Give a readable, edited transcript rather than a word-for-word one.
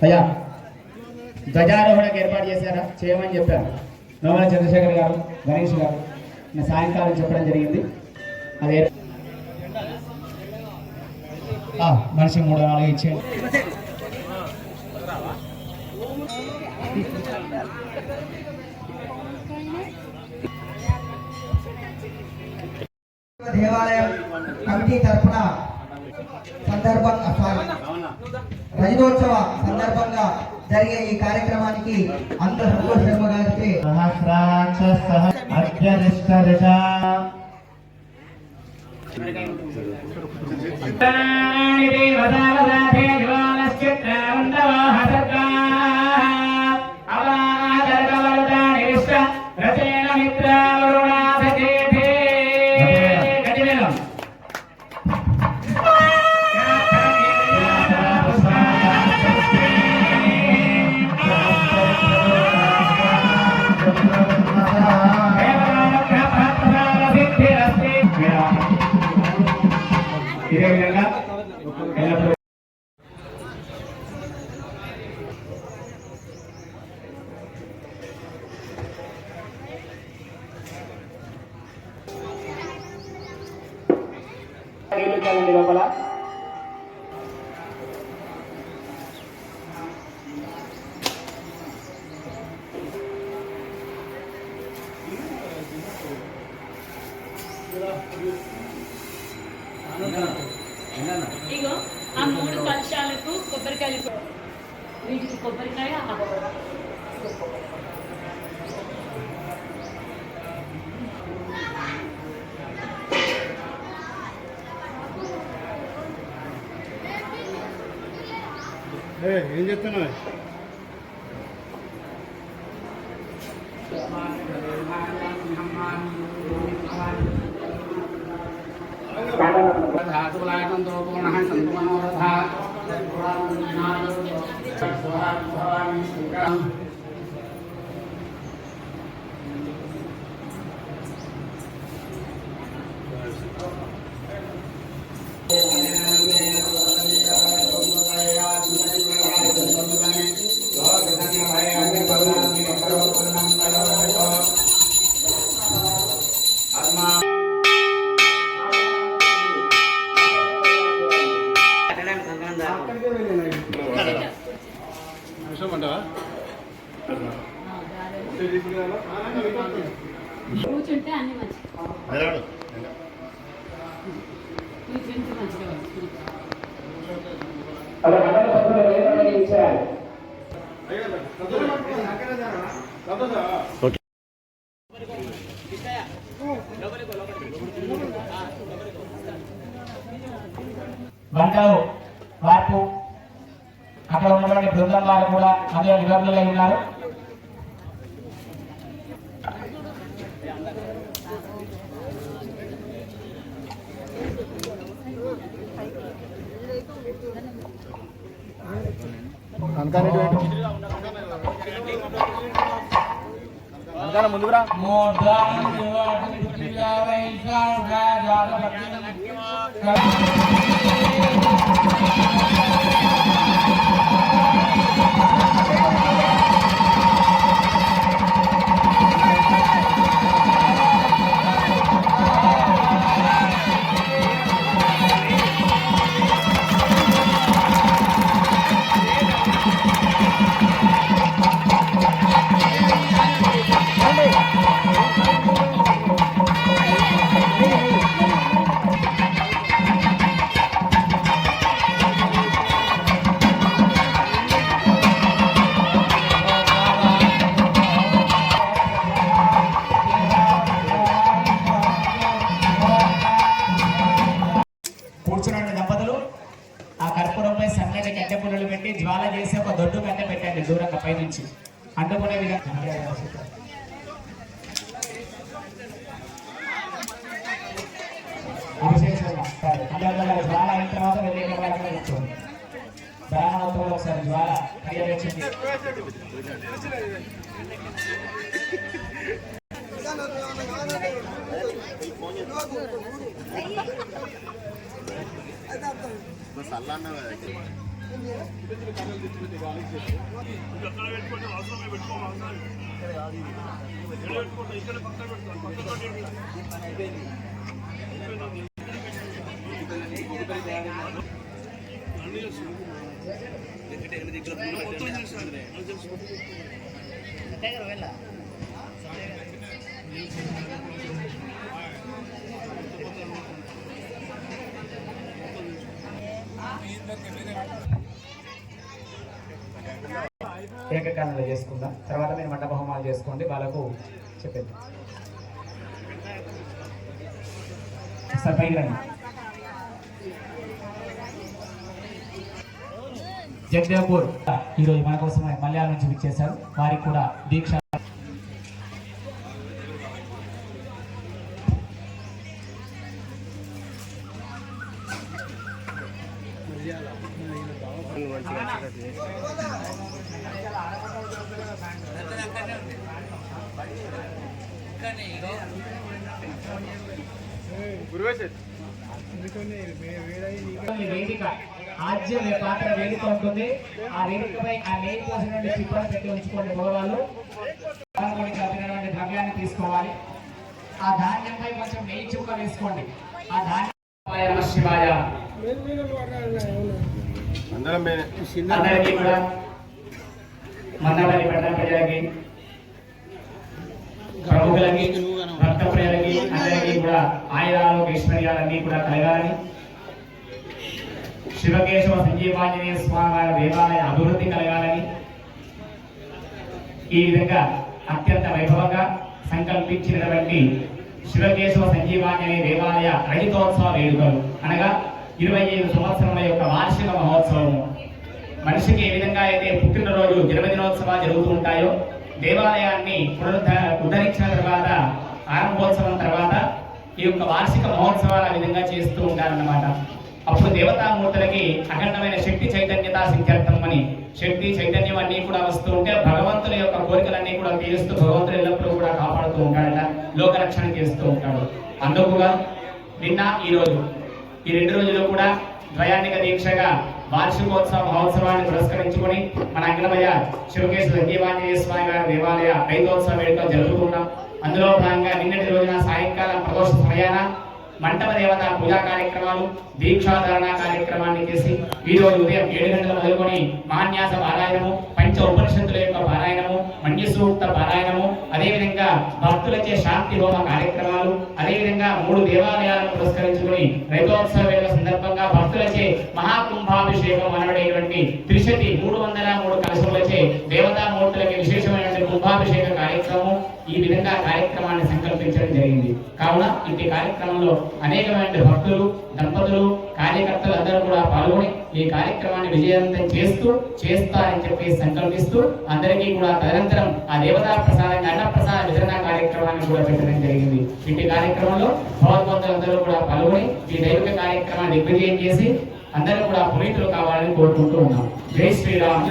అయ్యా ధ్వజారోహణకు ఏర్పాటు చేశారా చేయమని చెప్పారు నోమల చంద్రశేఖర్ గారు గణేష్ గారు సాయంకాలం చెప్పడం జరిగింది. అదే మనిషి 3-4 ఇచ్చేయండి. దేవాలయం కమిటీ తరఫున రజతోత్సవ సందర్భంగా జరిగే ఈ కార్యక్రమానికి అంత సంతోష్ శర్మ గారికి ఇదే విధంగా లోపల ఇగో ఆ 3 కలశాలకు కొబ్బరికాయలు వీటికి కొబ్బరికాయ ఏం చెప్తున్నావు? కూర్చుంటే అన్ని మంచిగా బంగారు వార్పు అక్కడ ఉన్నటువంటి బృందం వారు కూడా అందులో నిబంధనలు ఉన్నారు. ముందుకురా కూర్చున్న దంపతులు ఆ కర్పూరంపై సన్నటి కట్టె పుల్లలు పెట్టి జ్వాల చేసి ఒక దొడ్డు కట్టె పెట్టండి దూరంగా పైనుంచి అంటుకునే విధంగా. జ్వాల అయిన తర్వాత వెళ్ళే బ్రాహ్మణంతో ఒకసారి జ్వాల పర్యవేక్షించి సల్లాన్న ఏకకాలంలో చేసుకుందాం. తర్వాత మీరు మండప హోమాలు చేసుకోండి. వాళ్ళకు చెప్పేది సార్ పైకి రండి. జగదేవ్పూర్ ఈరోజు మన కోసం మలయాళం నుంచి విచ్చేశారు. వారికి కూడా దీక్ష వేదిక ఆద్య పాత్ర వేదిక ఉంటుంది. ఆ వేదికపై ఆ నెయ్యి పోసినటువంటి చిప్పలు పెట్టి ఉంచుకోండి. మగవాళ్ళు ద్రవ్యాన్ని తీసుకోవాలి. ఆ ధాన్యంపై కొంచెం నెయ్యి చుక్క వేసుకోండి. ఆ ధాన్యం శివాయ అందరికీ కూడా మందపల్లి పట్టణ ప్రజలకి ప్రముఖులకి భక్త ప్రజలకి అందరికీ కూడా ఆయురాలు ఐశ్వర్యాలన్నీ కూడా కలగాలని శివకేశవ సంజీవాంజనేయ స్వామి వారి దేవాలయ అభివృద్ధి కలగాలని ఈ విధంగా అత్యంత వైభవంగా సంకల్పించినటువంటి శివకేశవ సంజీవాంజనేయ దేవాలయ రజతోత్సవ వేడుకలు అనగా 25 సంవత్సరముల యొక్క వార్షిక మహోత్సవము. మనిషికి ఏ విధంగా అయితే పుట్టినరోజు జన్మదినోత్సవాలు జరుగుతూ ఉంటాయో దేవాలయాన్ని ఉద్ధరించిన తర్వాత ఆరంభోత్సవం తర్వాత ఈ యొక్క వార్షిక మహోత్సవాలు ఆ విధంగా చేస్తూ ఉంటారన్నమాట. అప్పుడు దేవతామూర్తులకి అఖండమైన శక్తి చైతన్యత సిద్ధార్థం అని శక్తి చైతన్యం అన్నీ కూడా వస్తూ ఉంటే భగవంతుల యొక్క కోరికలన్నీ కూడా తీరుస్తూ భగవంతుడు ఎల్లప్పుడూ కూడా కాపాడుతూ ఉంటాడట, లోకరక్షణ చేస్తూ ఉంటాడు. అందుకుగా నిన్న ఈరోజు ఈ 2 రోజులు కూడా ద్వయాన్నిక దీక్షగా వార్షికోత్సవ మహోత్సవాన్ని పురస్కరించుకొని మన అంగళమయ్య శివకేశవ సంజీవాంజనేయ స్వామి వారి దేవాలయ 5వ వేడుకలు జరుపుకున్నాం. అందులో భాగంగా నిన్నటి రోజున సాయంకాలం ప్రదోష సమయాన మంటప దేవత పూజా కార్యక్రమాలు దీక్షాధారణ కార్యక్రమాన్ని చేసి ఈ రోజు ఉదయం 7 గంటల మొదలుకొని మాన్యాస పారాయణము, పంచ ఉపనిషత్తుల యొక్క పారాయణము, మన్యసూక్త పారాయణము, అదేవిధంగా భక్తులచే శాంతి హోమ కార్యక్రమాలు, అదేవిధంగా 3 దేవాలయాలను పురస్కరించుకొని రైతోత్సవ వేళ సందర్భంగా భక్తులచే మహాకుంభాభిషేకం అనబడేటువంటి త్రిశతి 303 కలశములచే దేవతామూర్తులకి విశేషమైనటువంటి కుంభాభిషేక కార్యక్రమం ఈ విధంగా కార్యక్రమాన్ని సంకల్పించడం జరిగింది. కావున ఇంటి కార్యక్రమంలో అనేకమైన భక్తులు, దంపతులు, కార్యకర్తలు అందరూ కూడా పాల్గొని ఈ కార్యక్రమాన్ని విజయవంతం చేస్తారని చెప్పి సంకల్పిస్తూ అందరికీ కూడా తదనంతరం ఆ దేవతా ప్రసాదంగా అన్నప్రసాద వితరణ కార్యక్రమాన్ని కూడా పెట్టడం జరిగింది. ఇంటి కార్యక్రమంలో భగవద్భక్తులందరూ కూడా పాల్గొని ఈ దైవిక కార్యక్రమాన్ని దిగ్విజయం చేసి అందరూ కూడా పునీతులు కావాలని కోరుకుంటూ ఉన్నాం. జై శ్రీరామ్.